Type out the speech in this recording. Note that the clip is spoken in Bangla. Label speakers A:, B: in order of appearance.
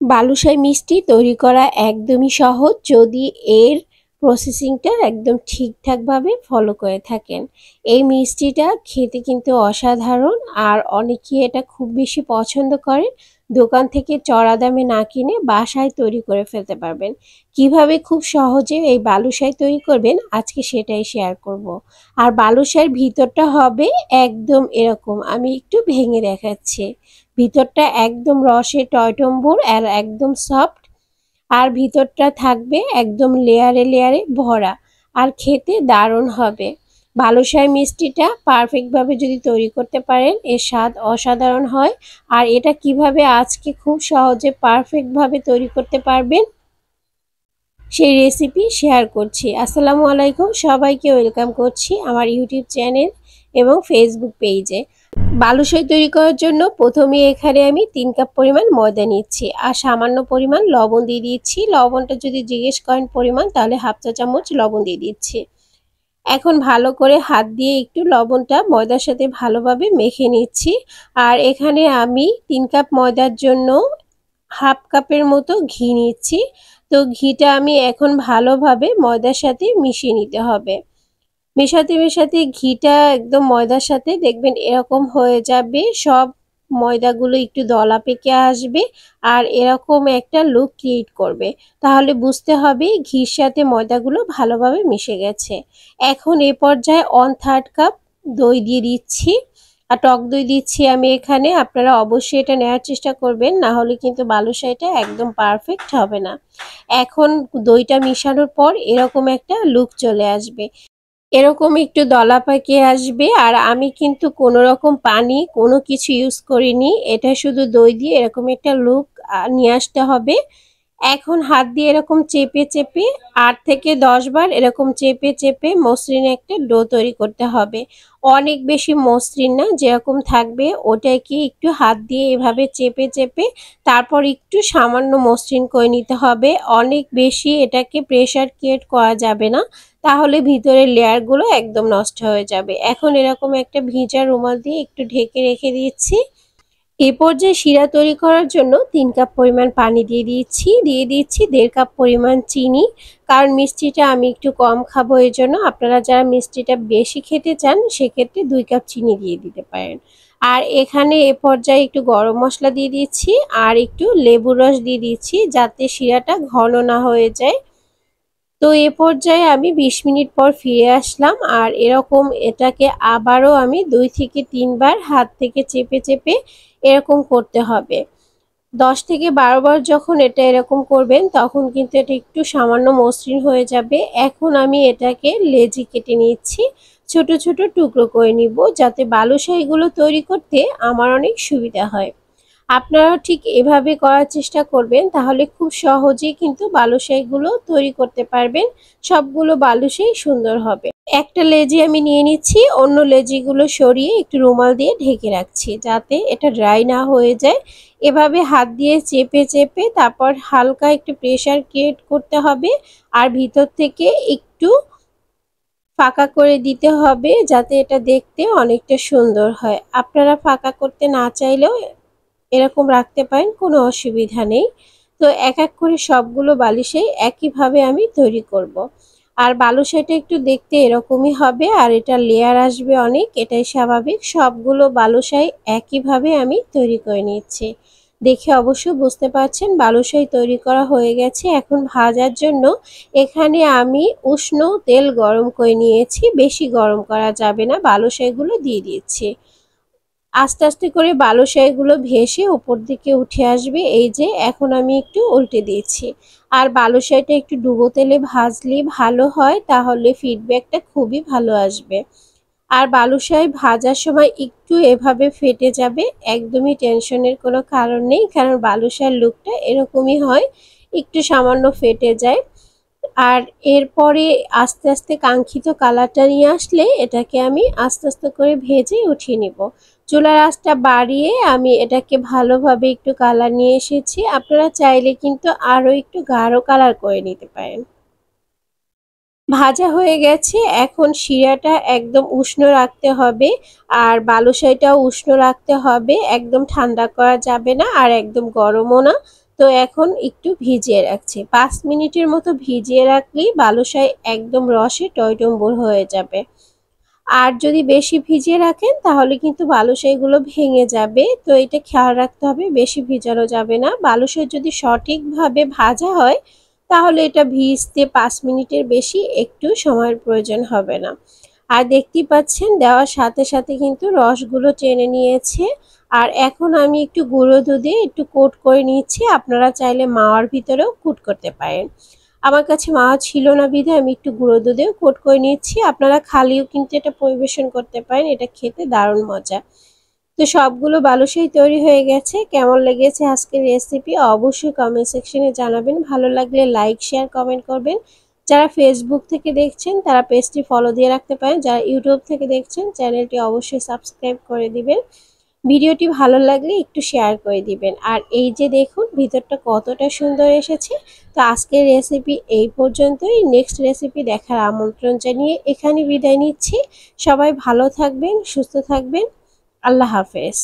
A: বালুশাই মিষ্টি তৈরি করা একদমই সহজ যদি এর প্রসেসিংটা একদম ঠিকঠাকভাবে ফলো করে থাকেন। এই মিষ্টিটা খেতে কিন্তু অসাধারণ, আর অনেকেই এটা খুব বেশি পছন্দ করেন। দোকান থেকে চড়া দামে না কিনে বাসায় তৈরি করে ফেলতে পারবেন। কিভাবে খুব সহজে এই বালুশাই তৈরি করবেন আজকে সেটাই শেয়ার করব। আর বালুশাইয়ের ভিতরটা হবে একদম এরকম, আমি একটু ভেঙে দেখাচ্ছি। ভিতরটা একদম রসে টয়টম্বুর আর একদম সফট, আর ভিতরটা থাকবে একদম লেয়ারে লেয়ারে ভরা, আর খেতে দারুণ হবে। বালুশাই মিষ্টিটা পারফেক্টভাবে যদি তৈরি করতে পারেন এর স্বাদ অসাধারণ হয়। আর এটা কিভাবে আজকে খুব সহজে পারফেক্টভাবে তৈরি করতে পারবেন সেই রেসিপি শেয়ার করছি। আসসালামু আলাইকুম, সবাইকে ওয়েলকাম করছি আমার ইউটিউব চ্যানেল এবং ফেসবুক পেজে। বালুশাই তৈরি করার জন্য প্রথমে এখানে আমি 3 কাপ পরিমাণ ময়দা নিচ্ছি আর সামান্য পরিমাণ লবণ দিয়ে দিচ্ছি। লবণটা যদি জিজ্ঞেস করেন পরিমাণ তাহলে হাফ চা চামচ লবণ দিয়ে দিচ্ছি। এখন ভালো করে হাত দিয়ে একটু লবণটা ময়দার সাথে ভালোভাবে মেখে নিচ্ছি। আর এখানে আমি 3 কাপ ময়দার জন্য হাফ কাপের মতো ঘি নিচ্ছি। তো ঘিটা আমি এখন ভালোভাবে ময়দার সাথে মিশিয়ে নিতে হবে। মেশাতে মেশাতে ঘিটা একদম ময়দার সাথে দেখবেন এরকম হয়ে যাবে, সব ময়দাগুলো একটু দলা পেকে আসবে আর এরকম একটা লুক ক্রিয়েট করবে। তাহলে বুঝতে হবে ঘির সাথে ময়দাগুলো ভালোভাবে মিশে গেছে। এখন এ পর্যায়ে 1/3 কাপ দই দিয়ে দিচ্ছি, আর টক দই দিচ্ছি আমি এখানে। আপনারা অবশ্যই এটা নেওয়ার চেষ্টা করবেন, না হলে কিন্তু বালুশাইটা একদম পারফেক্ট হবে না। এখন দইটা মিশানোর পর এরকম একটা লুক চলে আসবে, এরকম একটু দলা পাকিয়ে আসবে। আর আমি কিন্তু কোনো রকম পানি কোনো কিছু ইউজ করিনি, এটা শুধু দই দিয়ে এরকম একটা লুক নিয়ে আসতে হবে। এখন হাত দিয়ে এরকম চেপে চেপে 8 থেকে 10 বার এরকম চেপে চেপে মসৃণ একটা ডো তৈরি করতে হবে। অনেক বেশি মসৃণ না, যেরকম থাকবে ওটাকে একটু হাত দিয়ে এভাবে চেপে চেপে তারপর একটু সামান্য মসৃণ করে নিতে হবে। অনেক বেশি এটাকে প্রেসার ক্রিয়েট করা যাবে না, তাহলে ভিতরের লেয়ারগুলো একদম নষ্ট হয়ে যাবে। এখন এরকম একটা ভিজা রুমাল দিয়ে একটু ঢেকে রেখে দিচ্ছি। এ পর্যায়ে শিরা তৈরি করার জন্য 3 কাপ পরিমাণ পানি দিয়ে দিচ্ছি 1.5 কাপ পরিমাণ চিনি। কারণ মিষ্টিটা আমি একটু কম খাবো, এই জন্য আপনারা যারা মিষ্টিটা বেশি খেতে চান সেক্ষেত্রে 2 কাপ চিনি দিয়ে দিতে পারেন। আর এখানে এ পর্যায়ে একটু গরম মশলা দিয়ে দিচ্ছি আর একটু লেবুর রস দিয়ে দিচ্ছি, যাতে শিরাটা ঘন না হয়ে যায়। তো এ পর্যায়ে আমি 20 মিনিট পর ফিরে আসলাম, আর এরকম এটাকে আবারও আমি 2 থেকে 3 বার হাত থেকে চেপে চেপে এরকম করতে হবে। 10 থেকে 12 বার যখন এটা এরকম করবেন তখন কিন্তু এটা একটু সামান্য মসৃণ হয়ে যাবে। এখন আমি এটাকে লেচি কেটে নিচ্ছি, ছোট ছোট টুকরো করে নিব, যাতে বালুশাহিগুলো তৈরি করতে আমার অনেক সুবিধা হয়। আপনারাও ঠিক এভাবে করার চেষ্টা করবেন, তাহলে খুব সহজেই কিন্তু বালুশাহিগুলো তৈরি করতে পারবেন। সবগুলো বালুশাহি সুন্দর হবে। একটা লেজি আমি নিয়ে নিচ্ছি, অন্য লেজিগুলো সরিয়ে একটু রুমাল দিয়ে ঢেকে রাখছি যাতে এটা ড্রাই না হয়ে যায়। এভাবে হাত দিয়ে চেপে চেপে তারপর হালকা একটু প্রেসার ক্রিয়েট করতে হবে, আর ভিতর থেকে একটু ফাঁকা করে দিতে হবে যাতে এটা দেখতে অনেকটা সুন্দর হয়। আপনারা ফাঁকা করতে না চাইলেও এরকম রাখতে পারেন, কোনো অসুবিধা নেই। তো এক এক করে সবগুলো বালুশাহি একইভাবে আমি তৈরি করব। আর বালুশাহিটা একটু দেখতে এরকমই হবে, আর এটা লেয়ার আসবে অনেক, এটাই স্বাভাবিক। সবগুলো বালুশাহি একইভাবে আমি তৈরি করে নিচ্ছি। দেখে অবশ্যই বুঝতে পারছেন বালুশাহি তৈরি করা হয়ে গেছে। এখন ভাজার জন্য এখানে আমি উষ্ণ তেল গরম করে নিয়েছি, বেশি গরম করা যাবে না। বালুশাহিগুলো দিয়ে দিচ্ছি, আস্তে আস্তে করে বালুশাহিগুলো ভেসে উপর দিকে উঠে আসবে। এই যে এখন আমি একটু উল্টে দিয়েছি। আর বালুশাহিটা একটু ডুবো তেলে ভাজলে ভালো হয়, তাহলে ফিডব্যাকটা খুবই ভালো আসবে। আর বালুশাহি ভাজার সময় একটু এভাবে ফেটে যাবে, একদমই টেনশনের কোনো কারণ নেই, কারণ বালুশাহির লুকটা এরকমই হয়, একটু সামান্য ফেটে যায়। আর এরপরে আস্তে আস্তে কাঙ্ক্ষিত কালারটা নিয়ে আসলে এটাকে আমি আস্তে আস্তে করে ভেজে উঠিয়ে নিব। চুলার আঁচটা বাড়িয়ে আমি এটাকে ভালোভাবে একটু কালার নিয়ে এসেছি। আপনারা চাইলে কিন্তু আরও একটু গাঢ় কালার করে নিতে পারেন। ভাজা হয়ে গেছে, এখন শিরাটা একদম উষ্ণ রাখতে হবে, আর বালুশাহিটাও উষ্ণ রাখতে হবে, একদম ঠান্ডা করা যাবে না আর একদম গরমও না। তো এখন একটু ভিজিয়ে রাখছি, 5 মিনিটের মতো ভিজিয়ে রাখলেই বালুশাই একদম রসে টইটম্বুর হয়ে যাবে। আর যদি বেশি ভিজিয়ে রাখেন তাহলে কিন্তু বালুশাইগুলো ভেঙে যাবে, তো এটা খেয়াল রাখতে হবে, বেশি ভিজানো যাবে না। বালুশাই যদি সঠিকভাবে ভাজা হয় তাহলে এটা ভিজতে 5 মিনিটের বেশি একটু সময়ের প্রয়োজন হবে না। আর দেখতেই পাচ্ছেন দেওয়ার সাথে সাথে কিন্তু রসগুলো টেনে নিয়েছে। আর এখন আমি একটু গুঁড়ো দুধে একটু কোট করে নিচ্ছি, আপনারা চাইলে মাওয়ার ভিতরেও কোট করতে পারেন। আমার কাছে মাওয়া ছিল না বিধায় আমি একটু গুঁড়ো দুধেও কোট করে নিচ্ছি, আপনারা খালিও কিন্তু এটা পরিবেশন করতে পারেন, এটা খেতে দারুণ মজা। তো সবগুলো বালুশাই তৈরি হয়ে গেছে। কেমন লেগেছে আজকের রেসিপি অবশ্যই কমেন্ট সেকশনে জানাবেন, ভালো লাগলে লাইক শেয়ার কমেন্ট করবেন। যারা ফেসবুক থেকে দেখছেন তারা পেজটি ফলো দিয়ে রাখতে পারেন, যারা ইউটিউব থেকে দেখছেন চ্যানেলটি অবশ্যই সাবস্ক্রাইব করে দিবেন। ভিডিওটি ভালো লাগলে একটু শেয়ার করে দিবেন। আর এই যে দেখুন ভিতরটা কতটা সুন্দর এসেছে। তো আজকের রেসিপি এই পর্যন্তই, নেক্সট রেসিপি দেখার আমন্ত্রণ জানিয়ে এখানে বিদায় নিচ্ছি। সবাই ভালো থাকবেন, সুস্থ থাকবেন, আল্লাহ হাফেজ।